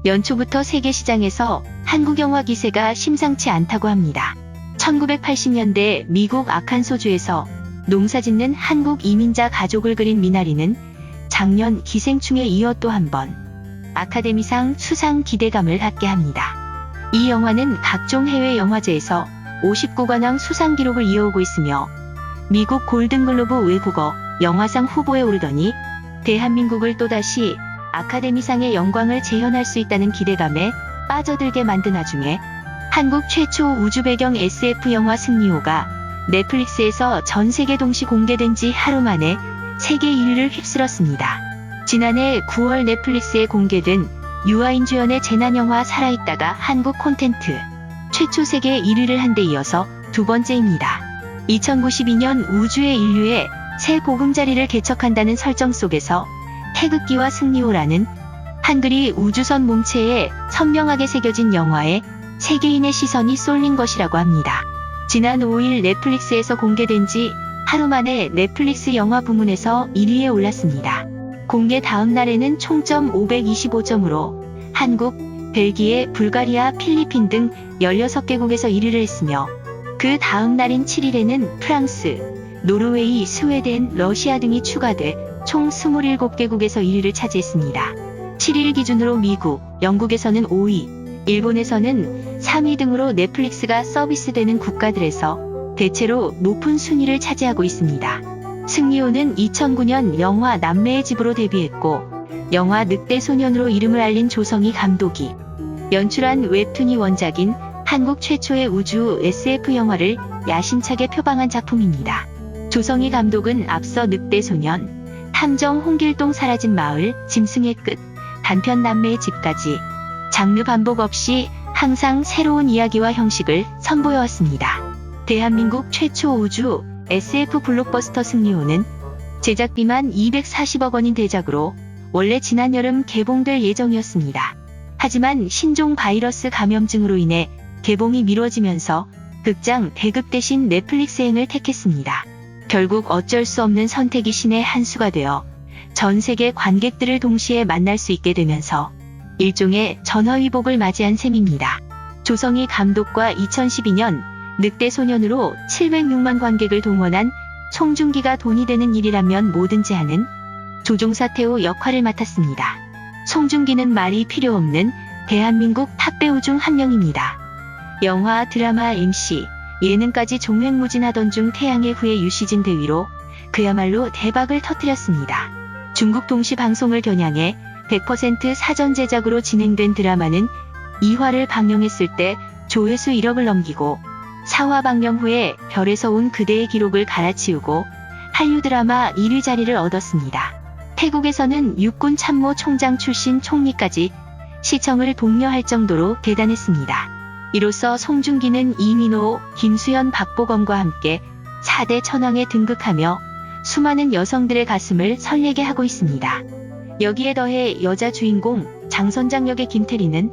연초부터 세계 시장에서 한국 영화 기세가 심상치 않다고 합니다. 1980년대 미국 아칸소주에서 농사짓는 한국 이민자 가족을 그린 미나리는 작년 기생충에 이어 또 한 번 아카데미상 수상 기대감을 갖게 합니다. 이 영화는 각종 해외 영화제에서 59관왕 수상 기록을 이어오고 있으며 미국 골든글로브 외국어 영화상 후보에 오르더니 대한민국을 또다시 아카데미상의 영광을 재현할 수 있다는 기대감에 빠져들게 만든 와중에 한국 최초 우주 배경 SF 영화 승리호가 넷플릭스에서 전 세계 동시 공개된 지 하루 만에 세계 1위를 휩쓸었습니다. 지난해 9월 넷플릭스에 공개된 유아인 주연의 재난영화 살아있다가 한국 콘텐츠 최초 세계 1위를 한 데 이어서 두 번째입니다. 2092년 우주의 인류의 새 보금자리를 개척한다는 설정 속에서 태극기와 승리호라는 한글이 우주선 몸체에 선명하게 새겨진 영화에 세계인의 시선이 쏠린 것이라고 합니다. 지난 5일 넷플릭스에서 공개된 지 하루 만에 넷플릭스 영화 부문에서 1위에 올랐습니다. 공개 다음 날에는 총점 525점으로 한국, 벨기에, 불가리아, 필리핀 등 16개국에서 1위를 했으며 그 다음 날인 7일에는 프랑스, 노르웨이, 스웨덴, 러시아 등이 추가돼 총 27개국에서 1위를 차지했습니다. 7일 기준으로 미국, 영국에서는 5위, 일본에서는 3위 등으로 넷플릭스가 서비스되는 국가들에서 대체로 높은 순위를 차지하고 있습니다. 승리호는 2009년 영화 남매의 집으로 데뷔했고 영화 늑대소년으로 이름을 알린 조성희 감독이 연출한 웹툰이 원작인 한국 최초의 우주 SF 영화를 야심차게 표방한 작품입니다. 조성희 감독은 앞서 늑대소년, 탐정 홍길동 사라진 마을, 짐승의 끝, 단편 남매의 집까지 장르 반복 없이 항상 새로운 이야기와 형식을 선보여왔습니다. 대한민국 최초 우주 SF 블록버스터 승리호는 제작비만 240억 원인 대작으로 원래 지난 여름 개봉될 예정이었습니다. 하지만 신종 바이러스 감염증으로 인해 개봉이 미뤄지면서 극장 대급 대신 넷플릭스행을 택했습니다. 결국 어쩔 수 없는 선택이 신의 한 수가 되어 전 세계 관객들을 동시에 만날 수 있게 되면서 일종의 전화위복을 맞이한 셈입니다. 조성희 감독과 2012년 늑대소년으로 706만 관객을 동원한 송중기가 돈이 되는 일이라면 뭐든지 하는 조종사 태호 맡았습니다. 송중기는 말이 필요 없는 대한민국 탑배우 중 한 명입니다. 영화, 드라마, MC, 예능까지 종횡무진하던 중 태양의 후예 유시진 대위로 그야말로 대박을 터뜨렸습니다. 중국 동시 방송을 겨냥해 100% 사전 제작으로 진행된 드라마는 2화를 방영했을 때 조회수 1억을 넘기고 4화 방영 후에 별에서 온 그대의 기록을 갈아치우고 한류 드라마 1위 자리를 얻었습니다. 태국에서는 육군 참모 총장 출신 총리까지 시청을 독려할 정도로 대단했습니다. 이로써 송중기는 이민호, 김수현, 박보검과 함께 4대 천왕에 등극하며 수많은 여성들의 가슴을 설레게 하고 있습니다. 여기에 더해 여자 주인공 장선장 역의 김태리는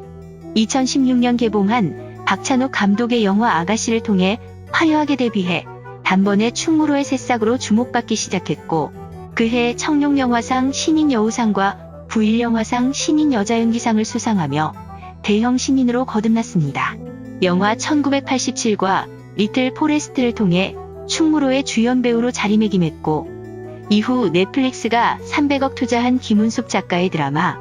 2016년 개봉한 박찬욱 감독의 영화 아가씨를 통해 화려하게 데뷔해 단번에 충무로의 새싹으로 주목받기 시작했고 그해 청룡영화상 신인여우상과 부일영화상 신인여자연기상을 수상하며 대형 신인으로 거듭났습니다. 영화 1987과 리틀 포레스트를 통해 충무로의 주연 배우로 자리매김했고 이후 넷플릭스가 300억 투자한 김은숙 작가의 드라마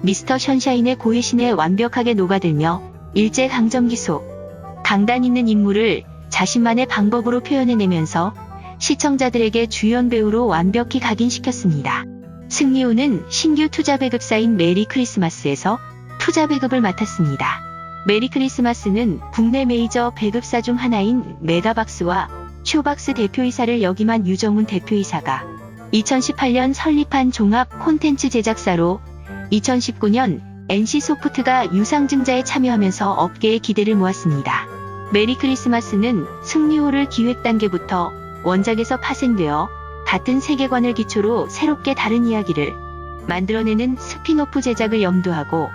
미스터 션샤인의 고혜신에 완벽하게 녹아들며 일제강점기 속 강단 있는 인물을 자신만의 방법으로 표현해내면서 시청자들에게 주연 배우로 완벽히 각인시켰습니다. 승리호는 신규 투자 배급사인 메리 크리스마스에서 투자 배급을 맡았습니다. 메리 크리스마스는 국내 메이저 배급사 중 하나인 메가박스와 쇼박스 대표이사를 역임한 유정훈 대표이사가 2018년 설립한 종합 콘텐츠 제작사로 2019년 NC소프트가 유상증자에 참여하면서 업계의 기대를 모았습니다. 메리 크리스마스는 승리호를 기획 단계부터 원작에서 파생되어 같은 세계관을 기초로 새롭게 다른 이야기를 만들어내는 스피노프 제작을 염두하고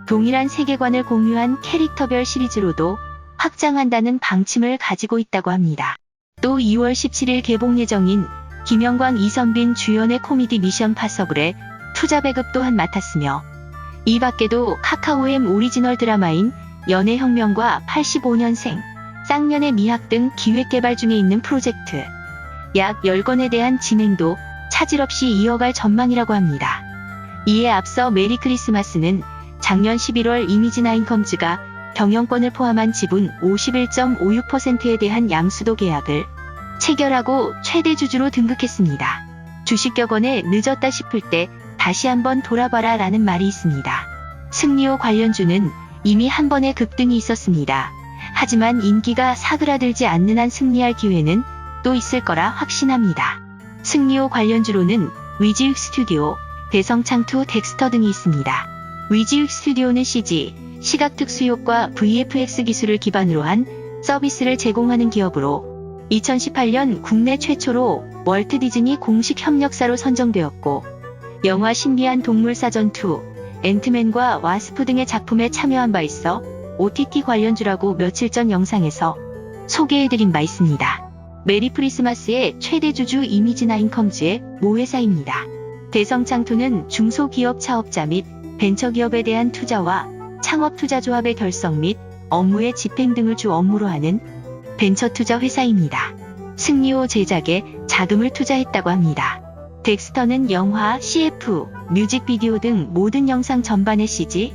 동일한 세계관을 공유한 캐릭터별 시리즈로도 확장한다는 방침을 가지고 있다고 합니다. 또 2월 17일 개봉 예정인 김영광, 이선빈 주연의 코미디 미션 파서블에 투자 배급 또한 맡았으며 이 밖에도 카카오엠 오리지널 드라마인 연애혁명과 85년생, 쌍년의 미학 등 기획개발 중에 있는 프로젝트 약 10건에 대한 진행도 차질 없이 이어갈 전망이라고 합니다. 이에 앞서 메리 크리스마스는 작년 11월 이미지나인컴즈가 경영권을 포함한 지분 51.56%에 대한 양수도 계약을 체결하고 최대 주주로 등극했습니다. 주식 격언에 늦었다 싶을 때 다시 한번 돌아봐라 라는 말이 있습니다. 승리호 관련주는 이미 한 번의 급등이 있었습니다. 하지만 인기가 사그라들지 않는 한 승리할 기회는 또 있을 거라 확신합니다. 승리호 관련주로는 위지익 스튜디오, 대성창투, 덱스터 등이 있습니다. 위지익 스튜디오는 CG, 시각특수효과 VFX 기술을 기반으로 한 서비스를 제공하는 기업으로 2018년 국내 최초로 월트 디즈니 공식 협력사로 선정되었고 영화 신비한 동물사전 2, 앤트맨과 와스프 등의 작품에 참여한 바 있어 OTT 관련주라고 며칠 전 영상에서 소개해드린 바 있습니다. 메리 크리스마스의 최대 주주 이미지나인컴즈의 모회사입니다. 대성창투는 중소기업 차업자 및 벤처기업에 대한 투자와 창업투자조합의 결성 및 업무의 집행 등을 주 업무로 하는 벤처투자 회사입니다. 승리호 제작에 자금을 투자했다고 합니다. 덱스터는 영화, CF, 뮤직비디오 등 모든 영상 전반의 CG,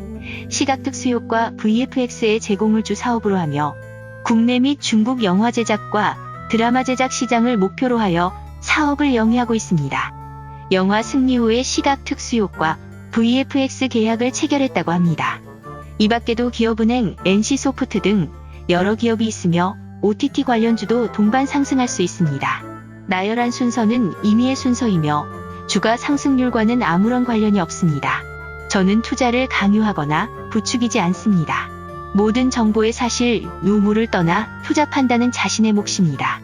시각특수효과 VFX의 제공을 주 사업으로 하며 국내 및 중국 영화 제작과 드라마 제작 시장을 목표로 하여 사업을 영위하고 있습니다. 영화 승리호의 시각특수효과 VFX 계약을 체결했다고 합니다. 이 밖에도 기업은행, NC소프트 등 여러 기업이 있으며 OTT 관련주도 동반 상승할 수 있습니다. 나열한 순서는 임의의 순서이며 주가 상승률과는 아무런 관련이 없습니다. 저는 투자를 강요하거나 부추기지 않습니다. 모든 정보의 사실, 유무를 떠나 투자 판단은 자신의 몫입니다.